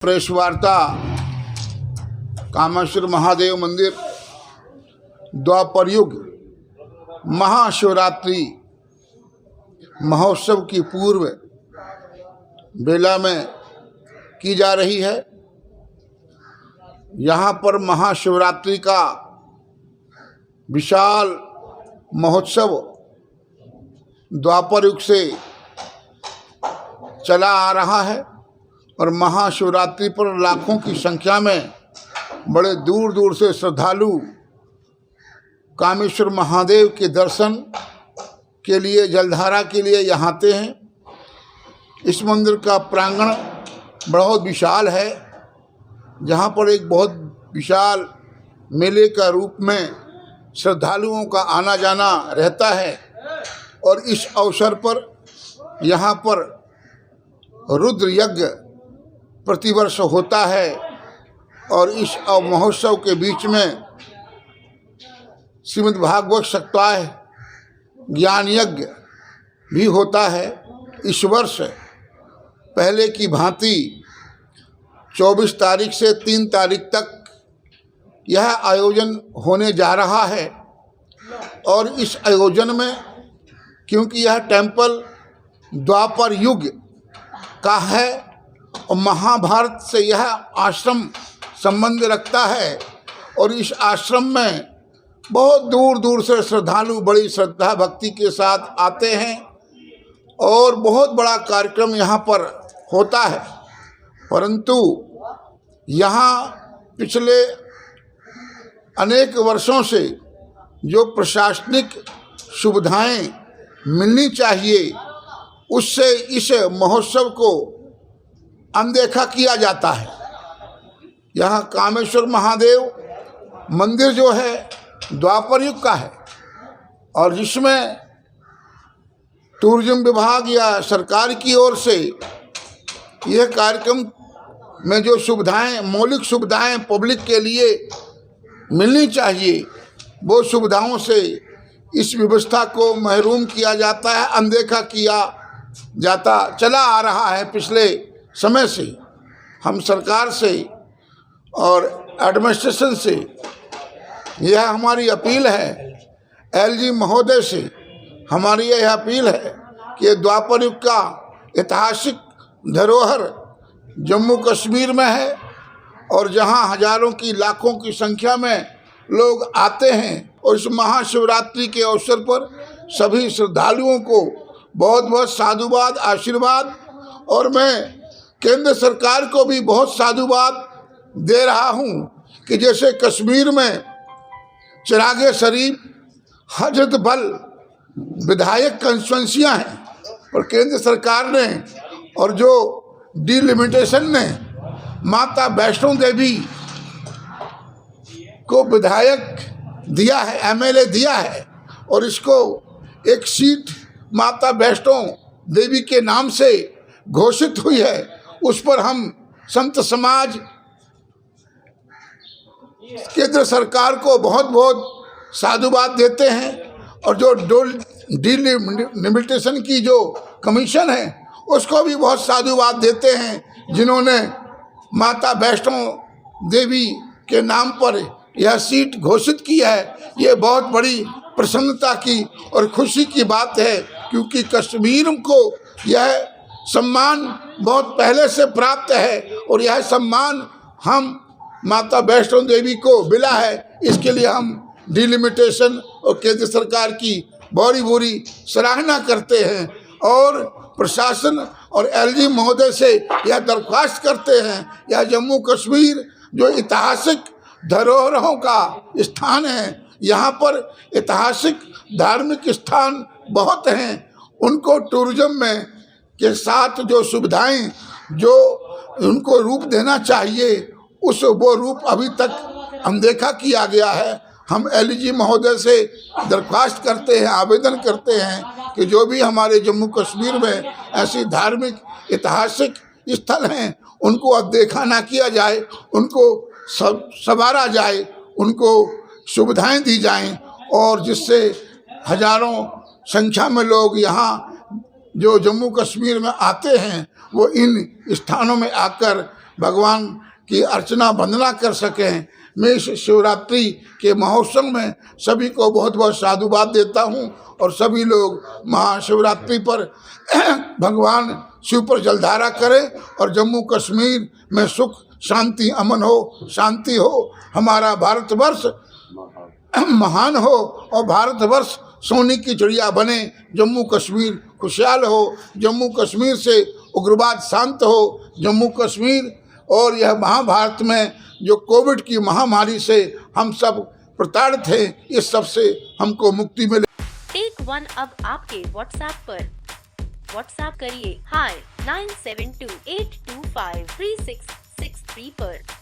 Press वार्ता कामेश्वर महादेव मंदिर द्वापर युग महाशिवरात्रि महोत्सव की पूर्व बेला में की जा रही है। यहाँ पर महाशिवरात्रि का विशाल महोत्सव द्वापर युग से चला आ रहा है और महाशिवरात्रि पर लाखों की संख्या में बड़े दूर दूर से श्रद्धालु कामेश्वर महादेव के दर्शन के लिए जलधारा के लिए यहाँ आते हैं। इस मंदिर का प्रांगण बहुत विशाल है, जहाँ पर एक बहुत विशाल मेले का रूप में श्रद्धालुओं का आना जाना रहता है। और इस अवसर पर यहाँ पर रुद्र यज्ञ प्रतिवर्ष होता है और इस महोत्सव के बीच में श्रीमद् भागवत सप्ताह ज्ञान यज्ञ भी होता है। इस वर्ष पहले की भांति 24 तारीख से 3 तारीख तक यह आयोजन होने जा रहा है। और इस आयोजन में क्योंकि यह टेम्पल द्वापर युग का है और महाभारत से यह आश्रम संबंध रखता है और इस आश्रम में बहुत दूर दूर से श्रद्धालु बड़ी श्रद्धा भक्ति के साथ आते हैं और बहुत बड़ा कार्यक्रम यहाँ पर होता है। परंतु यहाँ पिछले अनेक वर्षों से जो प्रशासनिक सुविधाएं मिलनी चाहिए उससे इस महोत्सव को अनदेखा किया जाता है। यहाँ कामेश्वर महादेव मंदिर जो है द्वापर युग का है और जिसमें टूरिज्म विभाग या सरकार की ओर से यह कार्यक्रम में जो सुविधाएं मौलिक सुविधाएं पब्लिक के लिए मिलनी चाहिए वो सुविधाओं से इस व्यवस्था को महरूम किया जाता है, अनदेखा किया जाता चला आ रहा है। पिछले समय से हम सरकार से और एडमिनिस्ट्रेशन से यह हमारी अपील है, एलजी महोदय से हमारी यह अपील है कि द्वापर युग का ऐतिहासिक धरोहर जम्मू कश्मीर में है और जहां हजारों की लाखों की संख्या में लोग आते हैं और इस महाशिवरात्रि के अवसर पर सभी श्रद्धालुओं को बहुत बहुत साधुवाद आशीर्वाद। और मैं केंद्र सरकार को भी बहुत साधुवाद दे रहा हूं कि जैसे कश्मीर में चिरागे शरीफ हजरत बल विधायक कंस्टिट्यूंसियां हैं और केंद्र सरकार ने और जो डिलिमिटेशन ने माता वैष्णो देवी को विधायक दिया है, एमएलए दिया है और इसको एक सीट माता वैष्णो देवी के नाम से घोषित हुई है। उस पर हम संत समाज केंद्र सरकार को बहुत बहुत साधुवाद देते हैं और जो डिलिमिटेशन की जो कमीशन है उसको भी बहुत साधुवाद देते हैं जिन्होंने माता वैष्णो देवी के नाम पर यह सीट घोषित की है। ये बहुत बड़ी प्रसन्नता की और खुशी की बात है क्योंकि कश्मीर को यह सम्मान बहुत पहले से प्राप्त है और यह सम्मान हम माता वैष्णो देवी को मिला है। इसके लिए हम डिलिमिटेशन और केंद्र सरकार की बड़ी बुरी सराहना करते हैं और प्रशासन और एलजी महोदय से यह दरख्वास्त करते हैं यह जम्मू कश्मीर जो ऐतिहासिक धरोहरों का स्थान है, यहाँ पर ऐतिहासिक धार्मिक स्थान बहुत हैं, उनको टूरिज्म में के साथ जो सुविधाएं जो उनको रूप देना चाहिए वो रूप अभी तक अनदेखा किया गया है। हम एलजी महोदय से दरख्वास्त करते हैं, आवेदन करते हैं कि जो भी हमारे जम्मू कश्मीर में ऐसी धार्मिक ऐतिहासिक स्थल हैं उनको अनदेखा ना किया जाए, उनको संवारा जाए, उनको सुविधाएं दी जाएं और जिससे हजारों संख्या में लोग यहाँ जो जम्मू कश्मीर में आते हैं वो इन स्थानों में आकर भगवान की अर्चना वंदना कर सकें। मैं इस शिवरात्रि के महोत्सव में सभी को बहुत बहुत साधुवाद देता हूँ और सभी लोग महाशिवरात्रि पर भगवान शिव पर जलधारा करें और जम्मू कश्मीर में सुख शांति अमन हो, शांति हो, हमारा भारतवर्ष महान हो और भारतवर्ष सोने की चिड़िया बने, जम्मू कश्मीर खुशहाल हो, जम्मू कश्मीर से उग्रवाद शांत हो, जम्मू कश्मीर और यह महाभारत में जो कोविड की महामारी से हम सब प्रताड़ित हैं, इस सब से हमको मुक्ति मिले। टेक वन अब आपके व्हाट्सएप पर। व्हाट्सएप करिए हाय 9728253663 पर।